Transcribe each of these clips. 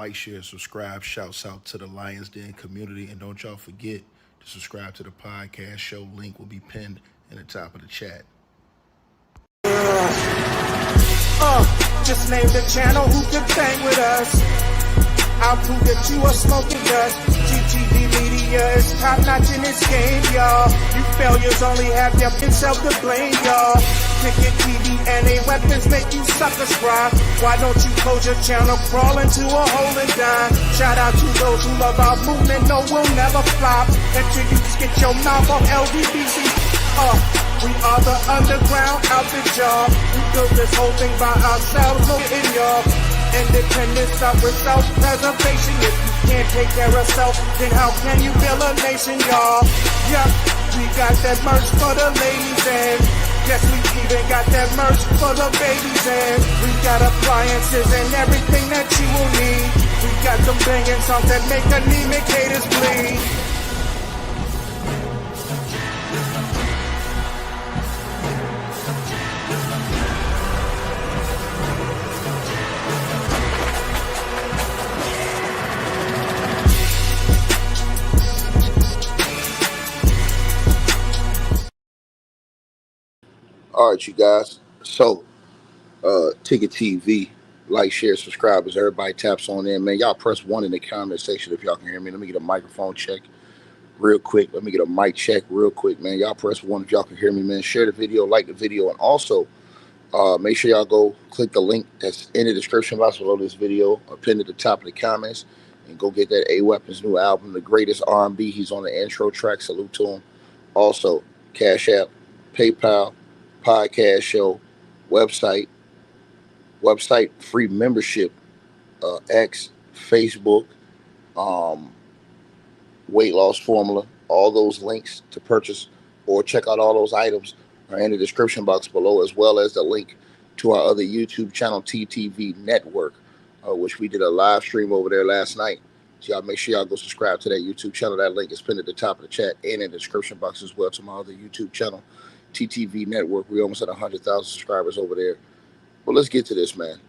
like, share, subscribe. Shouts out to the Lions Den community. And don't y'all forget to subscribe to the podcast show. Link will be pinned in the top of the chat. Just name the channel who can bang with us. I'll prove that you are smoking dust. GTV Media is top notch in this game, y'all. You failures only have yourself to blame, y'all. Cricket TV and a weapons make you suckers cry. Why don't you close your channel, crawl into a hole and die? Shout out to those who love our movement, no, we'll never flop. Until you get your mouth on LDBC. We are the underground outfit, y'all. We built this whole thing by ourselves, no in y'all. Independence start with self-preservation. If you can't take care of self, then how can you build a nation, y'all? Yup, we got that merch for the ladies and yes, we even got that merch for the babies and we got appliances and everything that you will need. We got some banging songs that make anemic haters bleed. All right, you guys. So, Ticket TV, like, share, subscribe as everybody taps on in. Man, y'all press 1 in the comment section if y'all can hear me. Let me get a microphone check real quick. Let me get a mic check real quick, man. Y'all press 1 if y'all can hear me, man. Share the video, like the video, and also make sure y'all go click the link that's in the description box below this video or pinned at the top of the comments and go get that A-Weapon's new album, The Greatest R&B. He's on the intro track. Salute to him. Also, Cash App, PayPal, podcast show, website, free membership, X, Facebook, weight loss formula. All those links to purchase or check out all those items are in the description box below, as well as the link to our other YouTube channel, TTV Network, which we did a live stream over there last night. So y'all make sure y'all go subscribe to that YouTube channel. That link is pinned at the top of the chat and in the description box as well to my other YouTube channel, TTV Network. We almost at 100,000 subscribers over there. But let's get to this, man.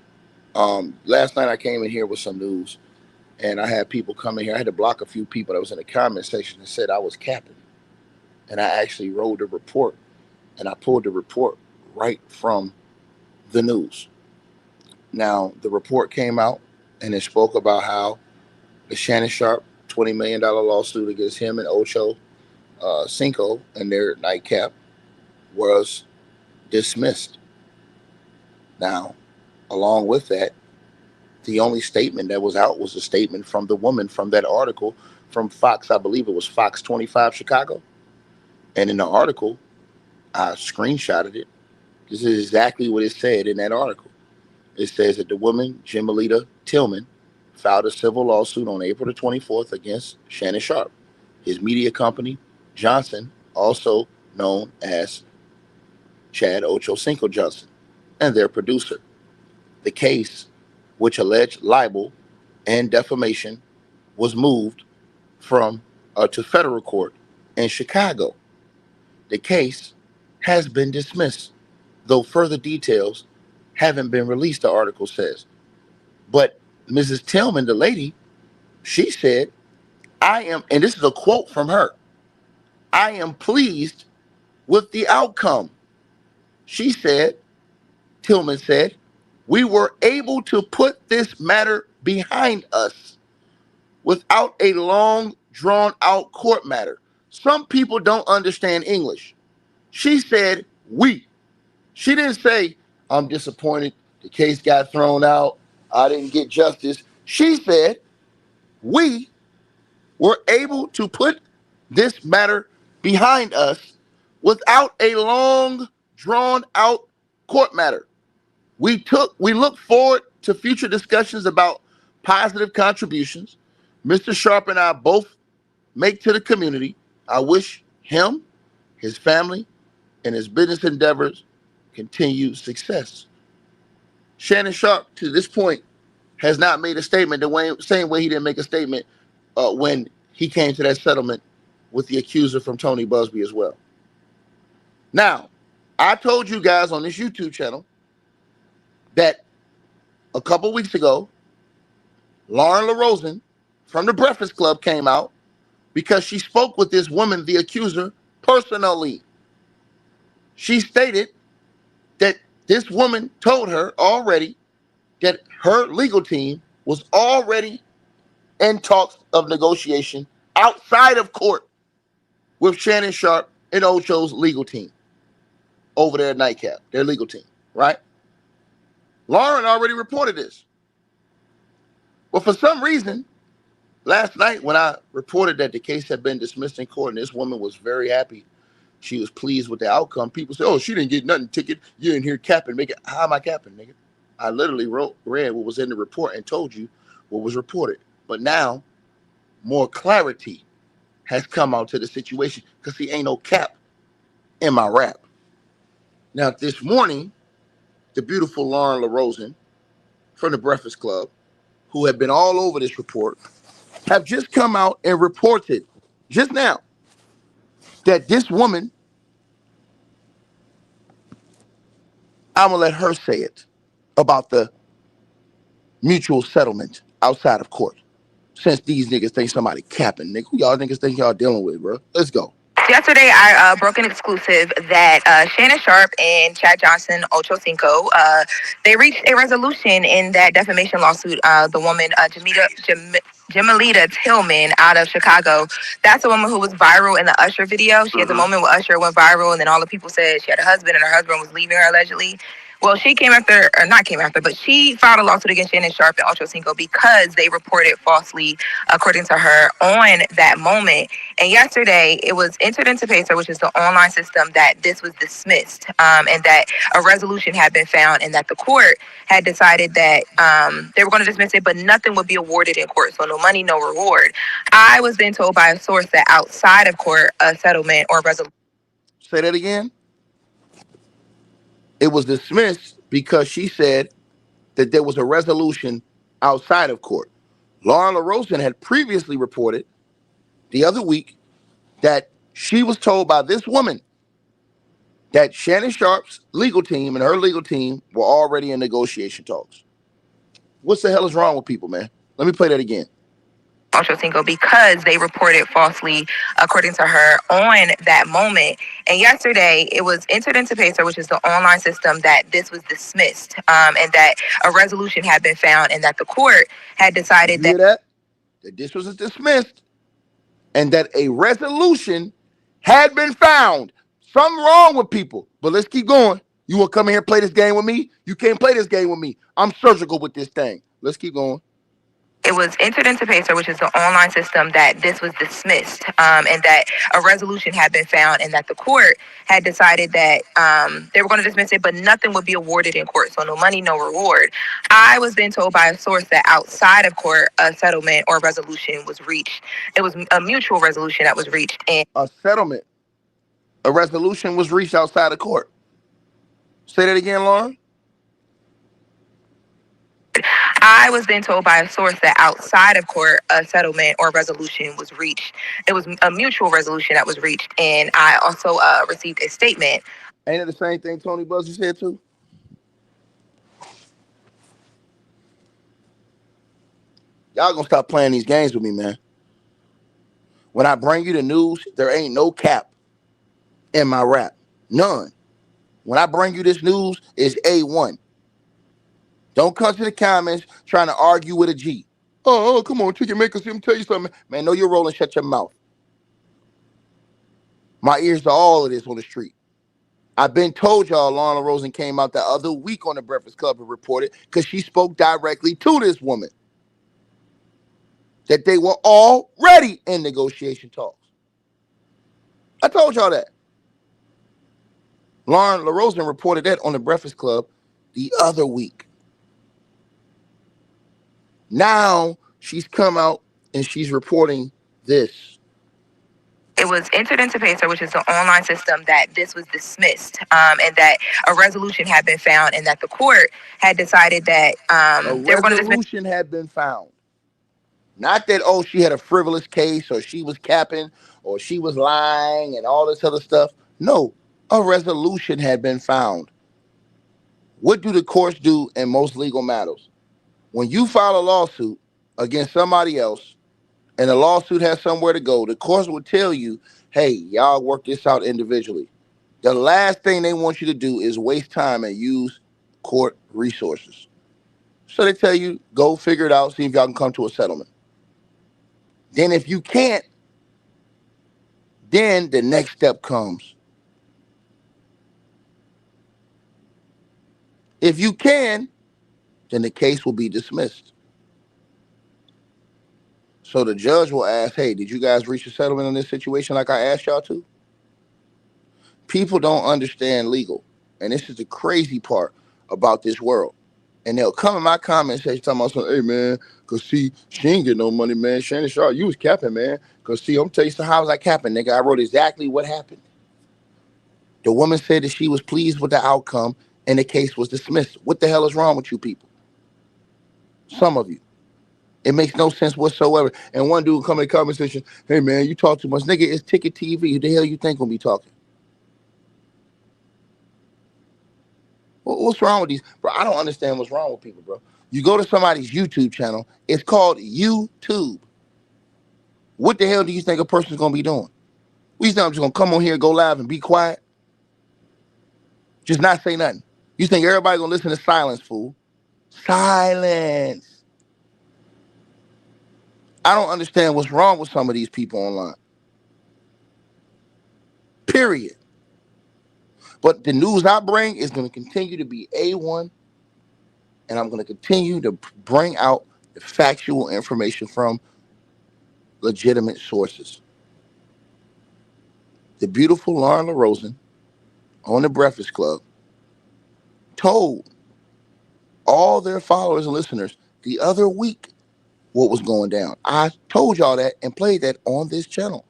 Last night I came in here with some news, and I had people come in here. I had to block a few people that was in the comment section that said I was capping. And I actually wrote a report, and I pulled the report right from the news. Now, the report came out, and it spoke about how the Shannon Sharpe $20 million lawsuit against him and Ocho Cinco and their nightcap was dismissed. Now, along with that, the only statement that was out was a statement from the woman from that article from Fox. I believe it was Fox 25 Chicago. And in the article, I screenshotted it. This is exactly what it said in that article. It says that the woman, Jimelita Tillman, filed a civil lawsuit on April the 24th against Shannon Sharpe, his media company, Johnson, also known as Chad Ocho Cinco Johnson, and their producer. The case, which alleged libel and defamation, was moved from to federal court in Chicago. The case has been dismissed, though further details haven't been released, the article says. But Mrs. Tillman, the lady, she said, I am, and this is a quote from her, I am pleased with the outcome. She said, Tillman said, we were able to put this matter behind us without a long, drawn-out court matter. Some people don't understand English. She said, we. She didn't say, I'm disappointed, the case got thrown out, I didn't get justice. She said, we were able to put this matter behind us without a long, drawn-out court matter. We look forward to future discussions about positive contributions Mr. Sharpe and I both make to the community. I wish him, his family, and his business endeavors continued success. Shannon Sharpe, to this point, has not made a statement the same way he didn't make a statement when he came to that settlement with the accuser from Tony Busby as well. Now, I told you guys on this YouTube channel that a couple weeks ago, Lauren LaRosen from the Breakfast Club came out because she spoke with this woman, the accuser, personally. She stated that this woman told her already that her legal team was already in talks of negotiation outside of court with Shannon Sharpe and Ocho's legal team over there at Nightcap, their legal team, right? Lauren already reported this. But for some reason, last night when I reported that the case had been dismissed in court and this woman was very happy, she was pleased with the outcome, people say, oh, she didn't get nothing, ticket. You're in here capping. Make it. How am I capping, nigga? I literally read what was in the report and told you what was reported. But now, more clarity has come out to the situation because see, ain't no cap in my rap. Now, this morning, the beautiful Lauren LaRosen from the Breakfast Club, who have been all over this report, have just come out and reported just now that this woman, I'm going to let her say it about the mutual settlement outside of court. Since these niggas think somebody capping, nigga, who y'all niggas think y'all dealing with, bro? Let's go. Yesterday, I broke an exclusive that Shannon Sharpe and Chad Johnson, Ocho Cinco, they reached a resolution in that defamation lawsuit. The woman, Jamalita Tillman out of Chicago, that's the woman who was viral in the Usher video. She had the moment where Usher went viral, and then all the people said she had a husband, and her husband was leaving her allegedly. Well, she came after, or not came after, but she filed a lawsuit against Shannon Sharpe and Ocho Cinco because they reported falsely, according to her, on that moment. And yesterday, it was entered into PACER, which is the online system, that this was dismissed, and that a resolution had been found, and that the court had decided that they were going to dismiss it, but nothing would be awarded in court. So no money, no reward. I was then told by a source that outside of court, a settlement or resolution. Say that again. It was dismissed because she said that there was a resolution outside of court. Lauren LaRosen had previously reported the other week that she was told by this woman that Shannon Sharpe's legal team and her legal team were already in negotiation talks. What the hell is wrong with people, man? Let me play that again. Ocho Cinco because they reported falsely, according to her, on that moment. And yesterday, it was entered into PACER, which is the online system, that this was dismissed, and that a resolution had been found, and that the court had decided that this was dismissed, and that a resolution had been found. Something wrong with people, but let's keep going. You want to come in here and play this game with me? You can't play this game with me. I'm surgical with this thing. Let's keep going. It was entered into PACER, which is the online system, that this was dismissed, and that a resolution had been found, and that the court had decided that they were going to dismiss it, but nothing would be awarded in court. So no money, no reward. I was then told by a source that outside of court, a settlement or resolution was reached. It was a mutual resolution that was reached. And a settlement, a resolution was reached outside of court. Say that again, Lauren. I was then told by a source that outside of court, a settlement or resolution was reached. It was a mutual resolution that was reached. And I also received a statement. Ain't it the same thing Tony Buzzy said too? Y'all gonna stop playing these games with me, man. When I bring you the news, there ain't no cap in my rap. None. When I bring you this news, it's A1. Don't come to the comments trying to argue with a G. Oh, come on, Chicken Maker, let me tell you something. Man, know your role and shut your mouth. My ears to all of this on the street. I've been told y'all Lauren LaRosen came out the other week on the Breakfast Club and reported, because she spoke directly to this woman, that they were already in negotiation talks. I told y'all that. Lauren LaRosen reported that on the Breakfast Club the other week. Now she's come out and she's reporting this. It was entered into PACER, which is the online system, that this was dismissed, and that a resolution had been found, and that the court had decided that they were going to dismiss. A resolution had been found. Not that, oh, she had a frivolous case, or she was capping, or she was lying, and all this other stuff. No, a resolution had been found. What do the courts do in most legal matters? When you file a lawsuit against somebody else and the lawsuit has somewhere to go, the courts will tell you, hey, y'all work this out individually. The last thing they want you to do is waste time and use court resources. So they tell you, go figure it out, see if y'all can come to a settlement. Then if you can't, then the next step comes. If you can, then the case will be dismissed. So the judge will ask, hey, did you guys reach a settlement in this situation like I asked y'all to? People don't understand legal. And this is the crazy part about this world. And they'll come in my comment section talking about something, hey, man, because see, she ain't get no money, man. Shannon Sharpe, you was capping, man. Because see, I'm telling you how was I capping, nigga. I wrote exactly what happened. The woman said that she was pleased with the outcome and the case was dismissed. What the hell is wrong with you people? Some of you. It makes no sense whatsoever. And one dude come in the comment section, hey, man, you talk too much. Nigga, it's Ticket TV. Who the hell you think gonna be talking? What's wrong with these? Bro, I don't understand what's wrong with people, bro. You go to somebody's YouTube channel. It's called YouTube. What the hell do you think a person's going to be doing? We think I'm just going to come on here, go live, and be quiet? Just not say nothing. You think everybody going to listen to silence, fool? Silence. I don't understand what's wrong with some of these people online. Period. But the news I bring is going to continue to be A1, and I'm going to continue to bring out the factual information from legitimate sources. The beautiful Lauren LaRosen on the Breakfast Club told all their followers and listeners the other week what was going down. I told y'all that and played that on this channel.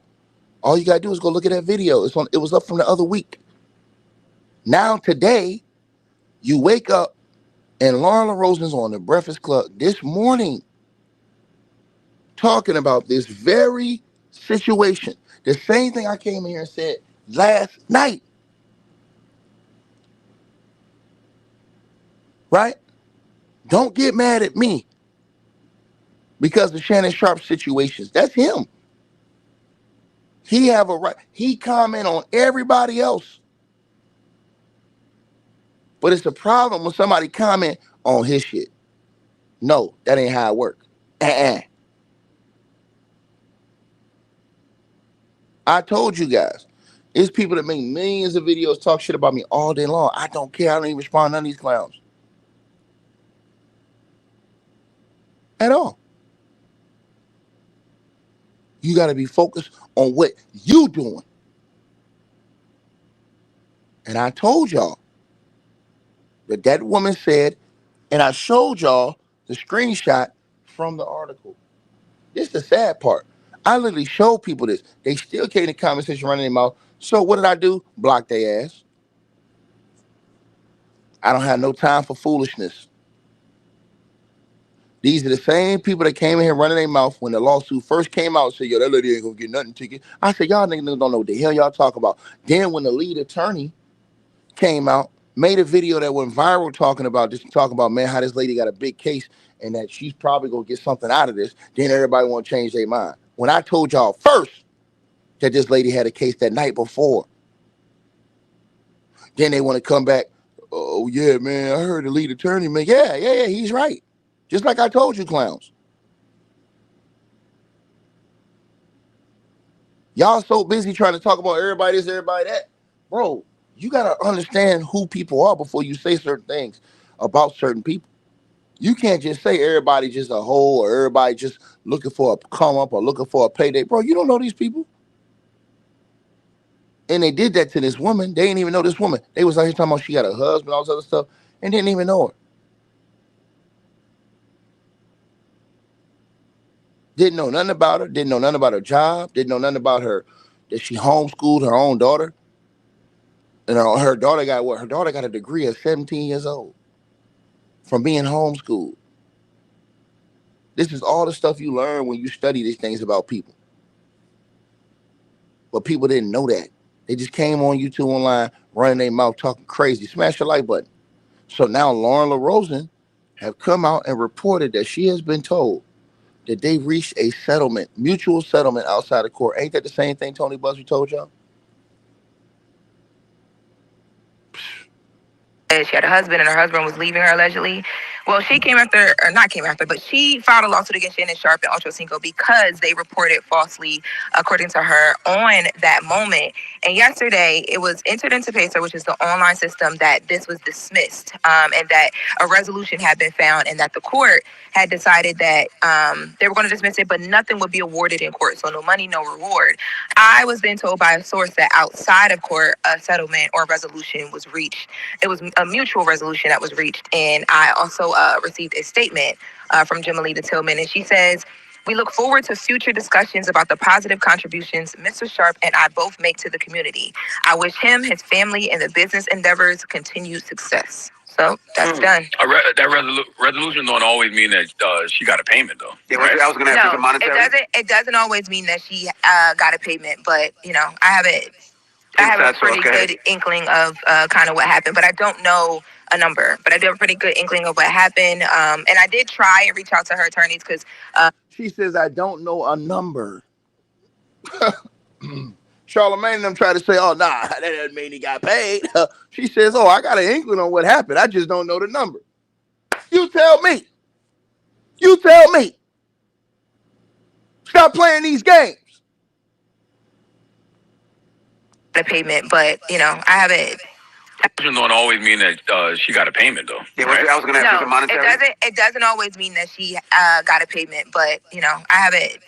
All you gotta do is go look at that video. It was up from the other week. Now today, you wake up and Lauren LaRosen's on the Breakfast Club this morning talking about this very situation. The same thing I came in here and said last night. Right? Don't get mad at me because of Shannon Sharpe situations. That's him. He have a right. He comment on everybody else. But it's a problem when somebody comment on his shit. No, that ain't how it work. I told you guys. It's people that make millions of videos talk shit about me all day long. I don't care. I don't even respond to none of these clowns. At all. You got to be focused on what you doing. And I told y'all that woman said, and I showed y'all the screenshot from the article. This is the sad part. I literally showed people this. They still came in the conversation running their mouth. So what did I do? Block their ass. I don't have no time for foolishness. These are the same people that came in here running their mouth when the lawsuit first came out and said, yo, that lady ain't gonna get nothing ticket. I said, y'all niggas don't know what the hell y'all talk about. Then when the lead attorney came out, made a video that went viral talking about, man, how this lady got a big case and that she's probably gonna get something out of this, then everybody wanna change their mind. When I told y'all first that this lady had a case that night before, then they wanna come back, oh yeah, man, I heard the lead attorney, man, yeah, he's right. Just like I told you, clowns. Y'all so busy trying to talk about everybody this, everybody that. Bro, you got to understand who people are before you say certain things about certain people. You can't just say everybody just a hoe or everybody just looking for a come up or looking for a payday. Bro, you don't know these people. And they did that to this woman. They didn't even know this woman. They was out here talking about she got a husband, all this other stuff, and didn't even know her. Didn't know nothing about her. Didn't know nothing about her job. Didn't know nothing about her, that she homeschooled her own daughter. And her daughter got what? Her daughter got a degree at 17 years old from being homeschooled. This is all the stuff you learn when you study these things about people. But people didn't know that. They just came on YouTube online, running their mouth, talking crazy. Smash the like button. So now Lauren LaRosen have come out and reported that she has been told that they reached a settlement, mutual settlement outside of court. Ain't that the same thing Tony Busby told y'all? She had a husband and her husband was leaving her allegedly. Well, she came after, or not came after, but she filed a lawsuit against Shannon Sharpe and Ocho because they reported falsely, according to her, on that moment. And yesterday, it was entered into PACER, which is the online system, that this was dismissed, and that a resolution had been found, and that the court had decided that they were going to dismiss it, but nothing would be awarded in court. So no money, no reward. I was then told by a source that outside of court, a settlement or resolution was reached. It was a mutual resolution that was reached. And I also received a statement from Jamalita Tillman. And she says, "We look forward to future discussions about the positive contributions Mr. Sharpe and I both make to the community. I wish him, his family, and the business endeavors continued success." So that's done. That resolution don't always mean that she got a payment, though. Yeah, right? I was going to ask, No, monetary. It doesn't always mean that she got a payment, but I have a pretty good inkling of kind of what happened, but I don't know a number. But I do have a pretty good inkling of what happened. And I did try and reach out to her attorneys because she says, I don't know a number. Charlamagne and them try to say, oh, nah, that doesn't mean he got paid. She says, oh, I got an inkling on what happened. I just don't know the number. You tell me. You tell me. Stop playing these games. A payment, but I have it. Don't always mean that she got a payment, though. Yeah, right? I was going to ask, monetary. It doesn't always mean that she got a payment, but I have it.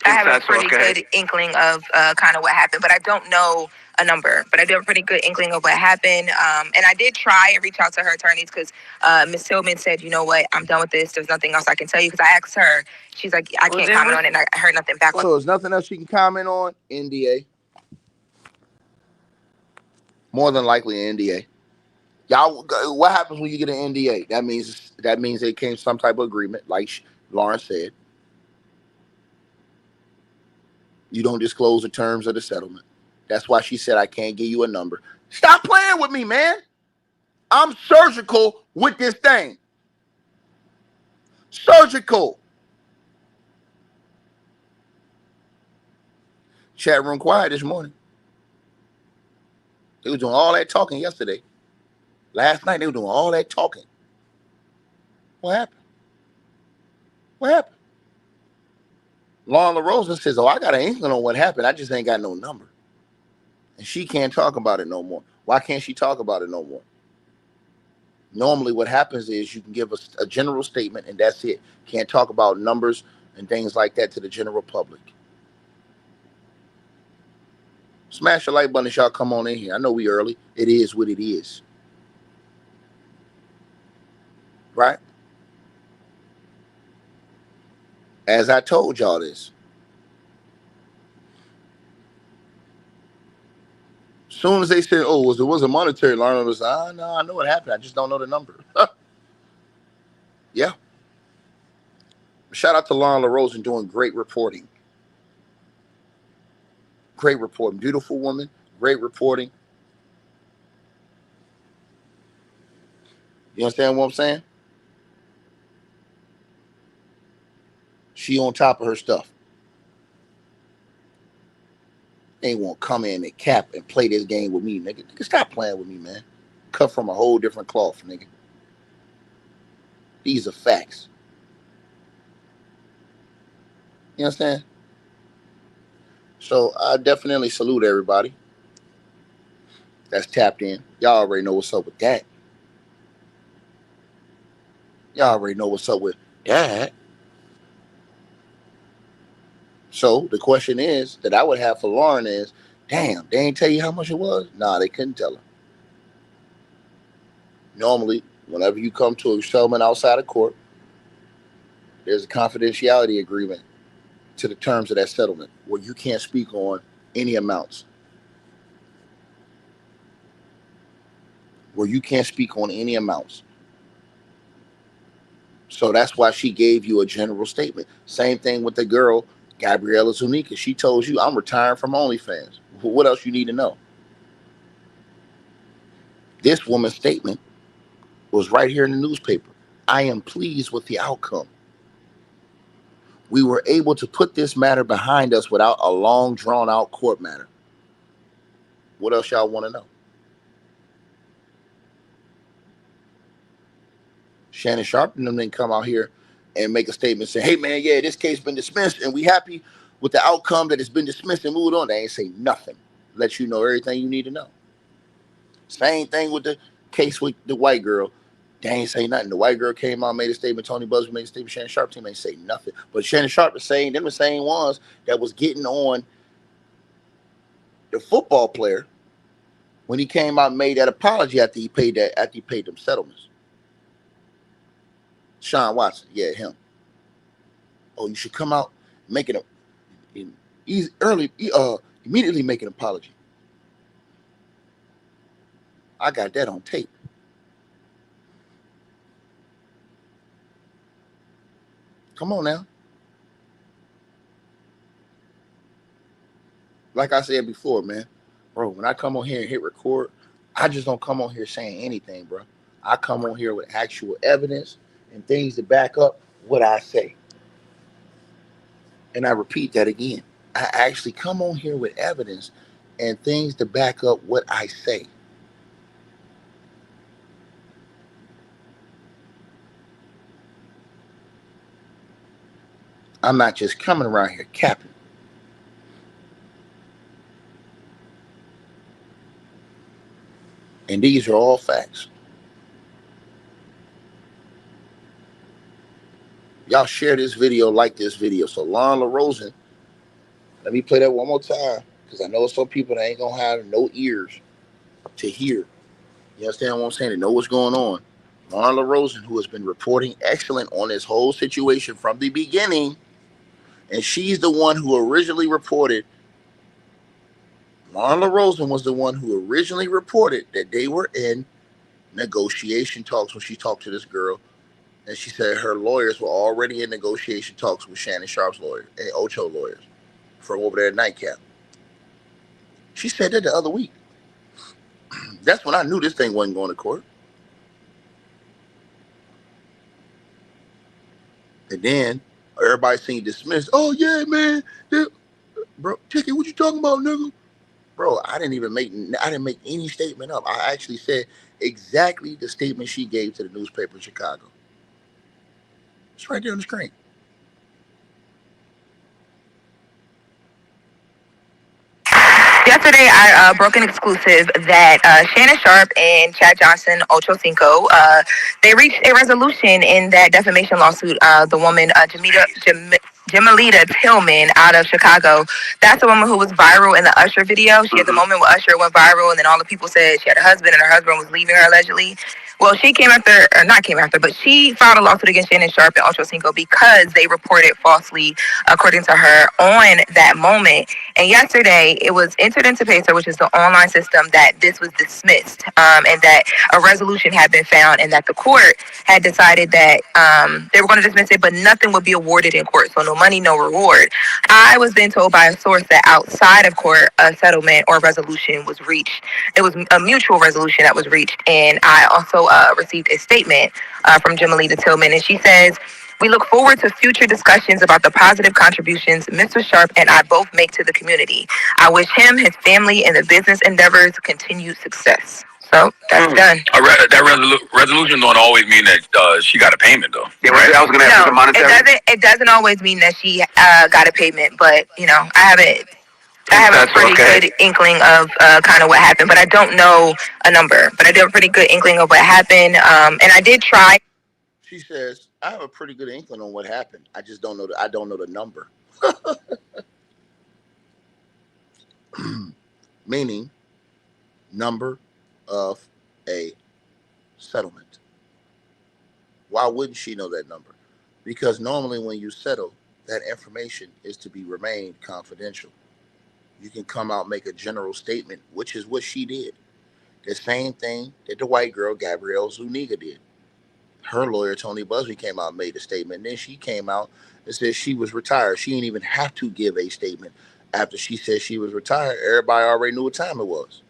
I have a pretty good inkling of kind of what happened, but I don't know a number. But I do have a pretty good inkling of what happened. And I did try and reach out to her attorneys because Ms. Tillman said, you know what, I'm done with this. There's nothing else I can tell you. Because I asked her, she's like, I can't comment on it. And I heard nothing back. So there's nothing else she can comment on? NDA. More than likely an NDA. Y'all, what happens when you get an NDA? That means they came some type of agreement, like Lauren said. You don't disclose the terms of the settlement. That's why she said, I can't give you a number. Stop playing with me, man. I'm surgical with this thing. Surgical. Chat room quiet this morning. They were doing all that talking yesterday. Last night, they were doing all that talking. What happened? What happened? Lauren LaRosa says, oh, I got an inkling on what happened. I just ain't got no number. And she can't talk about it no more. Why can't she talk about it no more? Normally, what happens is you can give a general statement, and that's it. Can't talk about numbers and things like that to the general public. Smash the like button if y'all come on in here. I know we early. It is what it is. Right? As I told y'all this. As soon as they said, oh, it was a monetary line, I was like, no, I know what happened. I just don't know the number. Yeah. Shout out to Lauren LaRosa doing great reporting. Great reporting. Beautiful woman. Great reporting. You understand what I'm saying? She on top of her stuff. Ain't won't come in and cap and play this game with me, nigga. Nigga, stop playing with me, man. Cut from a whole different cloth, nigga. These are facts. You understand? So I definitely salute everybody that's tapped in. Y'all already know what's up with that. Y'all already know what's up with that. So the question is that I would have for Lauren is, damn, they ain't tell you how much it was? Nah, they couldn't tell her. Normally, whenever you come to a settlement outside of court, there's a confidentiality agreement to the terms of that settlement where you can't speak on any amounts. So that's why she gave you a general statement. Same thing with the girl, Gabriella Zuniga. She told you, I'm retiring from OnlyFans. What else you need to know? This woman's statement was right here in the newspaper. I am pleased with the outcome. We were able to put this matter behind us without a long, drawn out court matter. What else y'all want to know? Shannon Sharpe and them didn't come out here and make a statement saying, hey, man, yeah, this case been dismissed and we happy with the outcome that it's been dismissed and moved on. They ain't say nothing. Let you know everything you need to know. Same thing with the case with the white girl. They ain't say nothing. The white girl came out, made a statement. Tony Busby made a statement. Shannon Sharpe team ain't say nothing. But Shannon Sharpe is saying them the same ones that was getting on the football player when he came out and made that apology after he paid them settlements. Sean Watson, yeah, him. Oh, you should come out making immediately make an apology. I got that on tape. Come on now. Like I said before, man, bro, when I come on here and hit record, I just don't come on here saying anything, bro. I come on here with actual evidence and things to back up what I say. And I repeat that again. I actually come on here with evidence and things to back up what I say. I'm not just coming around here capping. And these are all facts. Y'all share this video, like this video. So Lauren LaRosen, let me play that one more time because I know some people that ain't going to have no ears to hear. You understand what I'm saying? To know what's going on. Lauren LaRosen, who has been reporting excellent on this whole situation from the beginning, and she's the one who originally reported. Lauren LaRosen was the one who originally reported that they were in negotiation talks when she talked to this girl. And she said her lawyers were already in negotiation talks with Shannon Sharpe's lawyer and Ocho lawyers from over there at Nightcap. She said that the other week. That's when I knew this thing wasn't going to court. And then everybody seemed dismissed. Oh yeah, man, bro, Chicky, what you talking about, nigga? Bro, I didn't make any statement up. I actually said exactly the statement she gave to the newspaper in Chicago. It's right there on the screen. Yesterday, I broke an exclusive that Shannon Sharpe and Chad Johnson, Ocho Cinco, they reached a resolution in that defamation lawsuit. The woman, Jamalita Tillman out of Chicago, that's the woman who was viral in the Usher video. She had the moment where Usher went viral, and then all the people said she had a husband, and her husband was leaving her allegedly. Well, she but she filed a lawsuit against Shannon Sharpe and Ocho Cinco because they reported falsely, according to her, on that moment. And yesterday, it was entered into PACER, which is the online system, that this was dismissed, and that a resolution had been found, and that the court had decided that they were going to dismiss it, but nothing would be awarded in court. So no money, no reward. I was then told by a source that outside of court, a settlement or resolution was reached. It was a mutual resolution that was reached. And I also received a statement from Jamalita Tillman, and she says, "We look forward to future discussions about the positive contributions Mr. Sharpe and I both make to the community. I wish him, his family, and the business endeavors continued success." So that's done. That resolution don't always mean that she got a payment, though. Yeah, right? I was going to ask you the monetary. It doesn't always mean that she got a payment, but I have a pretty good inkling of kind of what happened, but I don't know a number. But I do have a pretty good inkling of what happened, and I did try. She says, I have a pretty good inkling on what happened. I just don't know the number. Meaning number of a settlement. Why wouldn't she know that number? Because normally when you settle, that information is to be remained confidential. You can come out and make a general statement, which is what she did. The same thing that the white girl, Gabrielle Zuniga, did. Her lawyer, Tony Busby, came out and made a statement. And then she came out and said she was retired. She didn't even have to give a statement after she said she was retired. Everybody already knew what time it was.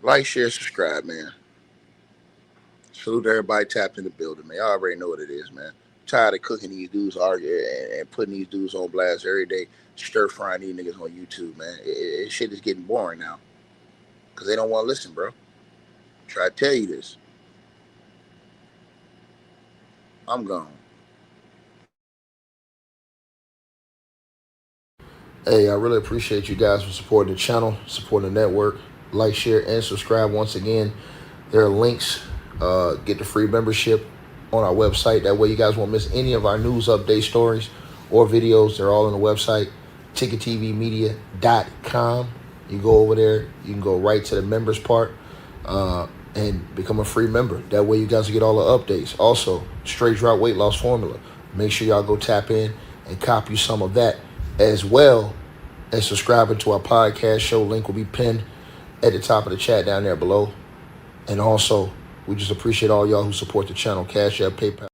Like, share, subscribe, man. Salute to everybody tapped in the building, man. Y'all already know what it is, man. Tired of cooking these dudes arguing and putting these dudes on blast every day, stir frying these niggas on YouTube, man. Shit is getting boring now. Because they don't want to listen, bro. Try to tell you this. I'm gone. Hey, I really appreciate you guys for supporting the channel, supporting the network. Like, share, and subscribe. Once again, there are links. Get the free membership on our website. That way you guys won't miss any of our news update stories or videos. They're all on the website, ticketvmedia.com. You go over there. You can go right to the members part and become a free member. That way you guys will get all the updates. Also, straight drop weight loss formula. Make sure y'all go tap in and copy some of that, as well as subscribing to our podcast show. Link will be pinned at the top of the chat down there below. And also, we just appreciate all y'all who support the channel. Cash App, PayPal.